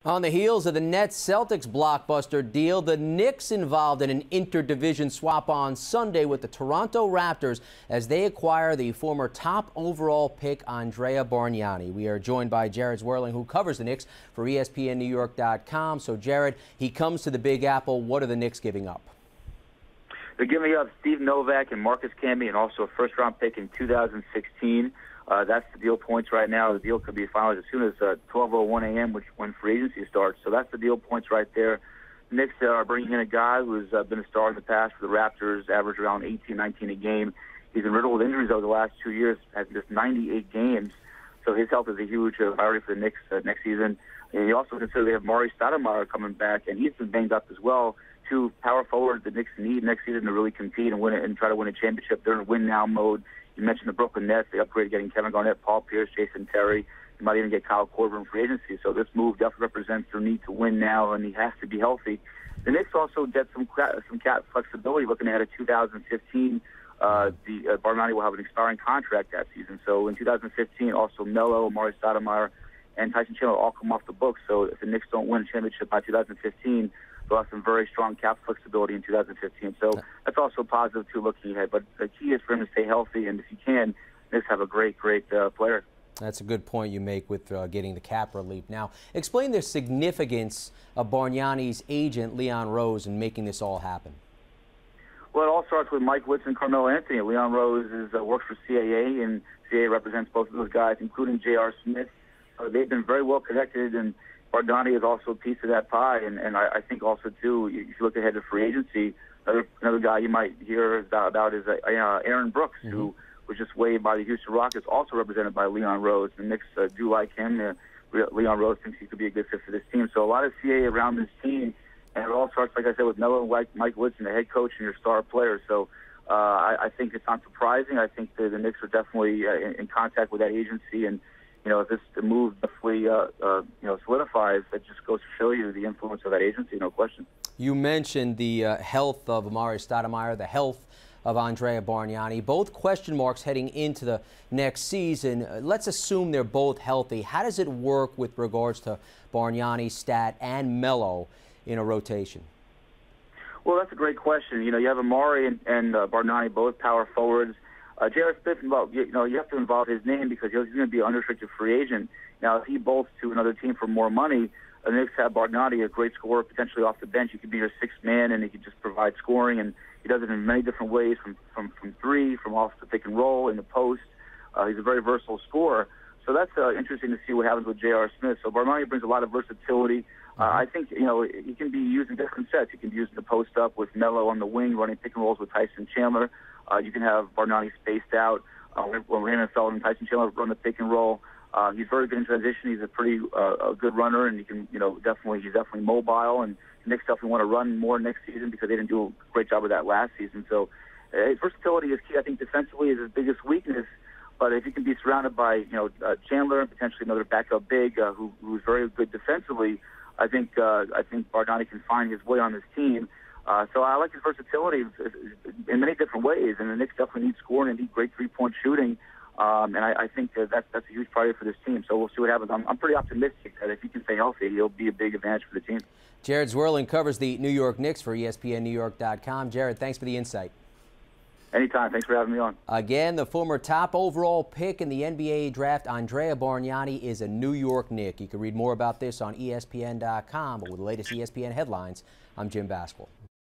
On the heels of the Nets-Celtics blockbuster deal, the Knicks involved in an interdivision swap on Sunday with the Toronto Raptors as they acquire the former top overall pick Andrea Bargnani. We are joined by Jared Zwerling, who covers the Knicks for ESPNNewYork.com. So, Jared, he comes to the Big Apple. What are the Knicks giving up? They're giving up Steve Novak and Marcus Camby and also a first-round pick in 2016. That's the deal points right now. The deal could be finalized as soon as 12:01 a.m., when free agency starts. So that's the deal points right there. The Knicks are bringing in a guy who's been a star in the past for the Raptors, averaged around 18, 19 a game. He's been riddled with injuries over the last 2 years, has missed 98 games. So his health is a huge priority for the Knicks next season. And you also consider they have Mari Stoudemire coming back, and he's been banged up as well. Two power forwards the Knicks need next season to really compete and win it and try to win a championship. They're in win-now mode. You mentioned the Brooklyn Nets. They upgraded getting Kevin Garnett, Paul Pierce, Jason Terry. You might even get Kyle Korver in free agency. So this move definitely represents their need to win now, and he has to be healthy. The Knicks also get some cap flexibility looking ahead at 2015. Bargnani will have an expiring contract that season. So in 2015, also Melo, Mari Stoudemire, and Tyson Chandler all come off the books. So if the Knicks don't win a championship by 2015, they'll have some very strong cap flexibility in 2015. So that's also positive, too, looking ahead. But the key is for him to stay healthy, and if he can, the Knicks have a great player. That's a good point you make with getting the cap relief. Now, explain the significance of Bargnani's agent, Leon Rose, in making this all happen. Well, it all starts with Mike Witz and Carmelo Anthony. Leon Rose works for CAA, and CAA represents both of those guys, including J.R. Smith. They've been very well connected, and Bargnani is also a piece of that pie. And I think also, too, if you look ahead to free agency, another guy you might hear about is Aaron Brooks, who was just waived by the Houston Rockets, also represented by Leon Rose. The Knicks do like him. Leon Rose thinks he could be a good fit for this team. So a lot of CAA around this team, and it all starts, like I said, with Melo and Mike Woodson, the head coach and your star player. So I think it's not surprising. I think the Knicks are definitely in contact with that agency, and if the move definitely solidifies, that just goes to show you the influence of that agency, no question. You mentioned the health of Mari Stoudemire, the health of Andrea Bargnani, both question marks heading into the next season. Let's assume they're both healthy. How does it work with regards to Bargnani, Stat, and Melo in a rotation? Well, that's a great question. You have Amari and Bargnani, both power forwards. J.R. Smith, you have to involve his name because he's going to be an unrestricted free agent. Now, if he bolts to another team for more money, the Knicks have Bargnani, a great scorer, potentially off the bench. He could be your sixth man, and he could just provide scoring. And he does it in many different ways, from three, from off the pick and roll, in the post. He's a very versatile scorer. So that's interesting to see what happens with J.R. Smith. So Bargnani brings a lot of versatility. I think, he can be used in different sets. He can be used in the post up with Melo on the wing, running pick and rolls with Tyson Chandler. You can have Bargnani spaced out when Raymond Felton and Tyson Chandler run the pick and roll. He's very good in transition. He's a pretty good runner, and he can, he's definitely mobile. And the Knicks definitely want to run more next season because they didn't do a great job of that last season. So his versatility is key. I think defensively is his biggest weakness. But if he can be surrounded by Chandler and potentially another backup big who's very good defensively, I think Bargnani can find his way on this team. So I like his versatility in many different ways, and the Knicks definitely need scoring and need great three-point shooting. And I think that's a huge priority for this team. So we'll see what happens. I'm pretty optimistic that if he can stay healthy, he'll be a big advantage for the team. Jared Zwerling covers the New York Knicks for ESPNNewYork.com. Jared, thanks for the insight. Anytime. Thanks for having me on. Again, the former top overall pick in the NBA draft, Andrea Bargnani, is a New York Knick. You can read more about this on ESPN.com. But with the latest ESPN headlines, I'm Jim Basquill.